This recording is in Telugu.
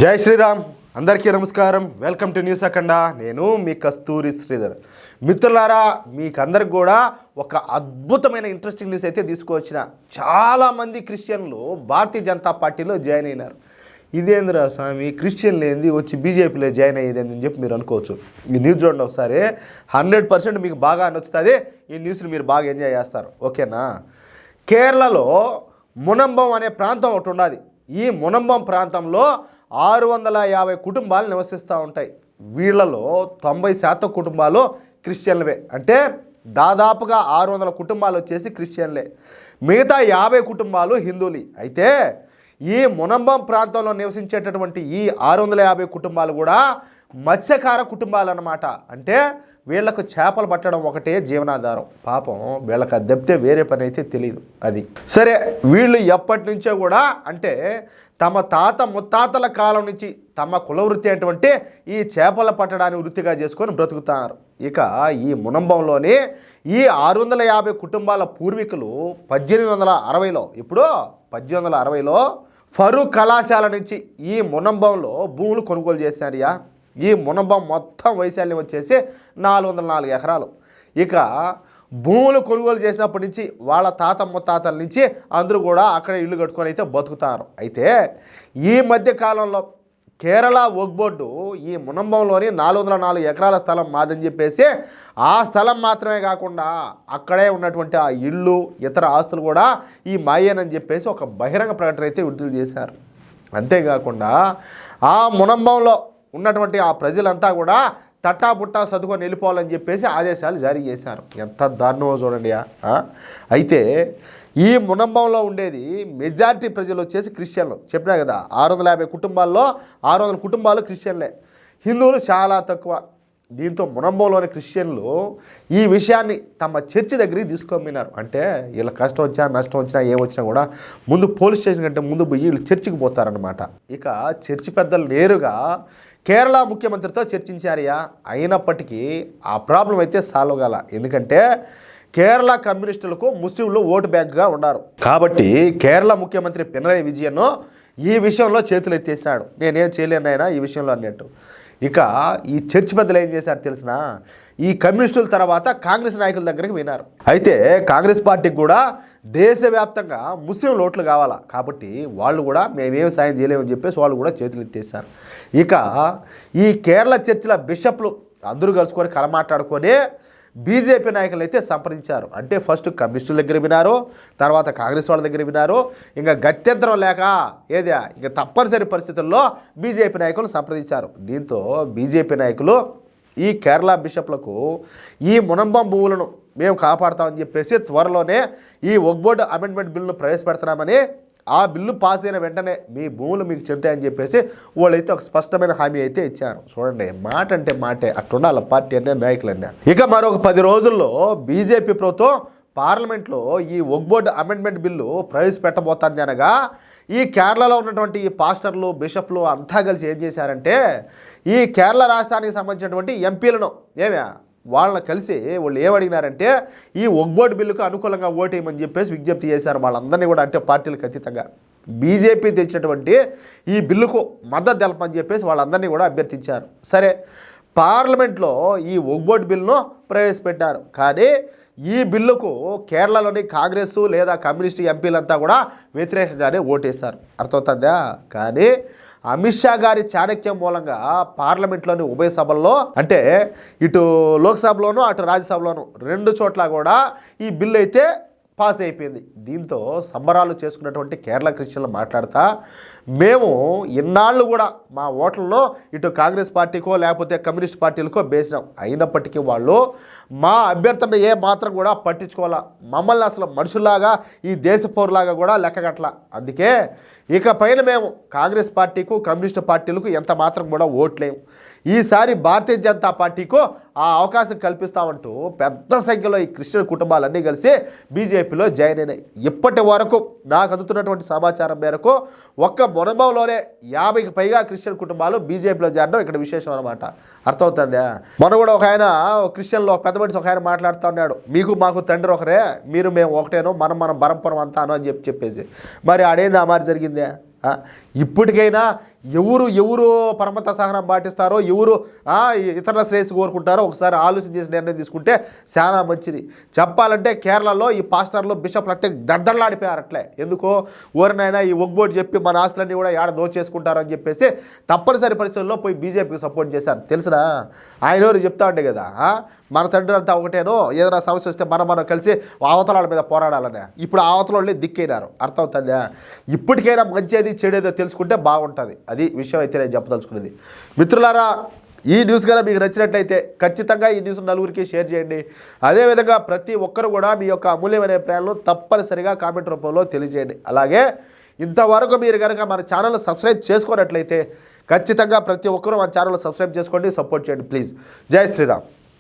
జై శ్రీరామ్. అందరికీ నమస్కారం. వెల్కమ్ టు న్యూస్ అఖండ. నేను మీ కస్తూరి శ్రీధర్. మిత్రులారా, మీకందరికి కూడా ఒక అద్భుతమైన ఇంట్రెస్టింగ్ న్యూస్ అయితే తీసుకువచ్చిన. చాలామంది క్రిస్టియన్లు భారతీయ జనతా పార్టీలో జాయిన్ అయినారు. ఇదేంద్రా స్వామి, క్రిస్టియన్లు ఏంది వచ్చి బీజేపీలో జాయిన్ అయ్యేది అని చెప్పి మీరు అనుకోవచ్చు. ఈ న్యూస్ చూడండి ఒకసారి. 100% మీకు బాగా నచ్చుతుంది. ఈ న్యూస్ని మీరు బాగా ఎంజాయ్ చేస్తారు. ఓకేనా? కేరళలో మునంబం అనే ప్రాంతం ఒకటి ఉన్నది. ఈ మునంబం ప్రాంతంలో 650 కుటుంబాలు నివసిస్తూ ఉంటాయి. వీళ్ళలో 90% కుటుంబాలు క్రిస్టియన్లవే. అంటే దాదాపుగా 600 కుటుంబాలు వచ్చేసి క్రిస్టియన్లే. మిగతా 50 కుటుంబాలు హిందువులు. అయితే ఈ మునంబం ప్రాంతంలో నివసించేటటువంటి ఈ 650 కుటుంబాలు కూడా మత్స్యకార కుటుంబాలు అన్నమాట. అంటే వీళ్లకు చేపలు పట్టడం ఒకటే జీవనాధారం. పాపం వీళ్ళకి అది తప్పితే వేరే పని అయితే తెలియదు. అది సరే, వీళ్ళు ఎప్పటి నుంచో కూడా అంటే తమ తాత ముత్తాతల కాలం నుంచి తమ కులవృత్తి అటువంటి ఈ చేపల పట్టడాన్ని వృత్తిగా చేసుకొని బ్రతుకుతారు. ఇక ఈ మునంబంలోని ఈ 650 కుటుంబాల పూర్వీకులు 1860లో, ఇప్పుడు 1860లో ఫరూక్ కళాశాల నుంచి ఈ మునంబంలో భూములు కొనుగోలు చేశారయ్యా. ఈ మునంబం మొత్తం వైశాల్యం వచ్చేసి 404 ఎకరాలు. ఇక భూములు కొనుగోలు చేసినప్పటి నుంచి వాళ్ళ తాత ముత్తాతల నుంచి అందరూ కూడా అక్కడ ఇల్లు కట్టుకొని అయితే బతుకుతారు. అయితే ఈ మధ్య కాలంలో కేరళ వక్ఫ్ బోర్డు ఈ మునంబంలోని 404 ఎకరాల స్థలం మాదని చెప్పేసి ఆ స్థలం మాత్రమే కాకుండా అక్కడే ఉన్నటువంటి ఆ ఇళ్ళు ఇతర ఆస్తులు కూడా ఈ మాయేనని చెప్పేసి ఒక బహిరంగ ప్రకటన అయితే విడుదల చేశారు. అంతేకాకుండా ఆ మునంబంలో ఉన్నటువంటి ఆ ప్రజలంతా కూడా తట్టాబుట్టా చదువుకొని వెళ్ళిపోవాలని చెప్పేసి ఆదేశాలు జారీ చేశారు. ఎంత దారుణమో చూడండి. అయితే ఈ మునంబంలో ఉండేది మెజారిటీ ప్రజలు వచ్చేసి క్రిస్టియన్లు. చెప్పినా కదా, 650 కుటుంబాల్లో 600 కుటుంబాలు క్రిస్టియన్లే. హిందువులు చాలా తక్కువ. దీంతో మునంబంలోని క్రిస్టియన్లు ఈ విషయాన్ని తమ చర్చి దగ్గరికి తీసుకొమ్మినారు. అంటే వీళ్ళ కష్టం వచ్చినా నష్టం వచ్చినా ఏమొచ్చినా కూడా ముందు పోలీస్ స్టేషన్ కంటే ముందు పోయి వీళ్ళు చర్చికి పోతారనమాట. ఇక చర్చి పెద్దలు నేరుగా కేరళ ముఖ్యమంత్రితో చర్చించారయ్యా. అయినప్పటికీ ఆ ప్రాబ్లం అయితే సాల్వ్ కాల. ఎందుకంటే కేరళ కమ్యూనిస్టులకు ముస్లింలు ఓటు బ్యాంక్గా ఉన్నారు. కాబట్టి కేరళ ముఖ్యమంత్రి పినరయి విజయన్ ఈ విషయంలో చేతులు ఎత్తేసినాడు. నేనేం చేయలేను ఆయన ఈ విషయంలో అన్నట్టు. ఇక ఈ చర్చి పెద్దలు ఏం చేశారు తెలిసిన, ఈ కమ్యూనిస్టుల తర్వాత కాంగ్రెస్ నాయకుల దగ్గరికి వినారు. అయితే కాంగ్రెస్ పార్టీకి కూడా దేశవ్యాప్తంగా ముస్లిం ఓట్లు కావాలా, కాబట్టి వాళ్ళు కూడా మేమేమి సాయం చేయలేమని చెప్పేసి వాళ్ళు కూడా చేతులు ఎత్తేస్తారు. ఇక ఈ కేరళ చర్చిల బిషప్లు అందరూ కలుసుకొని కలమాట్లాడుకొని బీజేపీ నాయకులు అయితే సంప్రదించారు. అంటే ఫస్ట్ కమ్యూనిస్టుల దగ్గర వినారు, తర్వాత కాంగ్రెస్ వాళ్ళ దగ్గర వినారు. ఇంకా గత్యంతరం లేక ఇంకా తప్పనిసరి పరిస్థితుల్లో బీజేపీ నాయకులు సంప్రదించారు. దీంతో బీజేపీ నాయకులు ఈ కేరళ బిషప్లకు ఈ మునంబం భూములను మేము కాపాడుతామని చెప్పేసి త్వరలోనే ఈ వక్ఫ్ బోర్డు అమెండ్మెంట్ బిల్లును ప్రవేశపెడతామని, ఆ బిల్లు పాస్ అయిన వెంటనే మీ భూములు మీకు చెందుతాయని చెప్పేసి వాళ్ళైతే ఒక స్పష్టమైన హామీ అయితే ఇచ్చారు. చూడండి, మాట అంటే మాటే, అట్టుండాలి పార్టీ అనే నాయకులన్నా. ఇక మరొక 10 రోజుల్లో బీజేపీ ప్రభుత్వం పార్లమెంట్లో ఈ వక్ఫ్ బోర్డు అమెండ్మెంట్ బిల్లు ప్రవేశపెట్టబోతుంది అనగా ఈ కేరళలో ఉన్నటువంటి ఈ పాస్టర్లు బిషప్లు అంతా కలిసి ఏం చేశారంటే ఈ కేరళ రాష్ట్రానికి సంబంధించినటువంటి ఎంపీలను వాళ్ళని కలిసి వాళ్ళు ఏమడిగినారంటే ఈ వక్ఫ్ బోర్డు బిల్లుకు అనుకూలంగా ఓటేయమని చెప్పేసి విజ్ఞప్తి చేశారు. వాళ్ళందరినీ కూడా, అంటే పార్టీలకు అతీతంగా బీజేపీ తెచ్చినటువంటి ఈ బిల్లుకు మద్దతు తెలపని చెప్పేసి వాళ్ళందరినీ కూడా అభ్యర్థించారు. సరే, పార్లమెంట్లో ఈ వక్ఫ్ బోర్డు బిల్లును ప్రవేశపెట్టారు. కానీ ఈ బిల్లుకు కేరళలోని కాంగ్రెస్ లేదా కమ్యూనిస్టు ఎంపీలంతా కూడా వ్యతిరేకంగానే ఓటేస్తారు. అర్థమవుతుందా? కానీ అమిత్ షా గారి చాణక్యం మూలంగా పార్లమెంట్లోని ఉభయ సభల్లో, అంటే ఇటు లోక్సభలోను అటు రాజ్యసభలోను 2 చోట్ల కూడా ఈ బిల్లు అయితే పాస్ అయిపోయింది. దీంతో సంబరాలు చేసుకున్నటువంటి కేరళ క్రిస్టియన్లు మాట్లాడతా, మేము ఇన్నాళ్ళు కూడా మా ఓట్లలో ఇటు కాంగ్రెస్ పార్టీకో లేకపోతే కమ్యూనిస్ట్ పార్టీలకో వేసినాం. అయినప్పటికీ వాళ్ళు మా అభ్యర్థన ఏ మాత్రం కూడా పట్టించుకోవాలా, మమ్మల్ని అసలు మనుషుల్లాగా ఈ దేశ పౌరులాగా కూడా లెక్కగట్ల. అందుకే ఇక పైన మేము కాంగ్రెస్ పార్టీకు కమ్యూనిస్ట్ పార్టీలకు ఎంత మాత్రం కూడా ఓట్లేము. ఈసారి భారతీయ జనతా పార్టీకు ఆ అవకాశం కల్పిస్తామంటూ పెద్ద సంఖ్యలో ఈ క్రిస్టియన్ కుటుంబాలన్నీ కలిసి బీజేపీలో జాయిన్ అయినాయి. ఇప్పటి వరకు నాకు అందుతున్నటువంటి సమాచారం మేరకు ఒక్క మునంబంలోనే 50కి పైగా క్రిస్టియన్ కుటుంబాలు బీజేపీలో చేరడం ఇక్కడ విశేషం అనమాట. అర్థమవుతుందా? మొన్న కూడా ఒక ఆయన క్రిస్టియన్లో పెద్ద మనిషి ఒక ఆయన మాట్లాడుతూ ఉన్నాడు, మీకు మాకు తండ్రి ఒకరే, మీరు మేము ఒకటేనో, మనం బరంపురం అంతాను అని చెప్పేసి. మరి ఆడేంది ఆ మరి జరిగిందే? ఇప్పటికైనా ఎవరు పరమత సహనం పాటిస్తారో, ఎవరు ఇతరుల శ్రేయస్సు కోరుకుంటారో ఒకసారి ఆలోచన చేసి నిర్ణయం తీసుకుంటే చాలా మంచిది. చెప్పాలంటే కేరళలో ఈ పాస్టర్లు బిషప్లు అంటే దద్దల్లాడిపోయారు. అట్లే ఎందుకో ఓరినైనా ఈ ఒగ్బోర్డు చెప్పి మన ఆస్తులన్నీ కూడా ఏడ దోచేసుకుంటారని చెప్పేసి తప్పనిసరి పరిస్థితుల్లో పోయి బీజేపీకి సపోర్ట్ చేశారు. తెలుసునా? ఆయన ఎవరు చెప్తా ఉండే కదా, మన తండ్రి అంతా ఒకటేనో, ఏదైనా సమస్య వస్తే మనం కలిసి అవతలాల మీద పోరాడాలనే. ఇప్పుడు అవతల దిక్కైనారు. అర్థమవుతుందా? ఇప్పటికైనా మంచిది చెడేదో తెలుసుకుంటే బాగుంటుంది. అది విషయం అయితే నేను చెప్పదలుచుకున్నది. మిత్రులారా, ఈ న్యూస్ కనుక మీకు నచ్చినట్లయితే ఖచ్చితంగా ఈ న్యూస్ నలుగురికి షేర్ చేయండి. అదేవిధంగా ప్రతి ఒక్కరు కూడా మీ యొక్క అమూల్యమైన అభిప్రాయాలను తప్పనిసరిగా కామెంట్ రూపంలో తెలియజేయండి. అలాగే ఇంతవరకు మీరు కనుక మన ఛానల్ సబ్స్క్రైబ్ చేసుకున్నట్లయితే ఖచ్చితంగా ప్రతి ఒక్కరూ మన ఛానల్ సబ్స్క్రైబ్ చేసుకోండి, సపోర్ట్ చేయండి ప్లీజ్. జై శ్రీరామ్.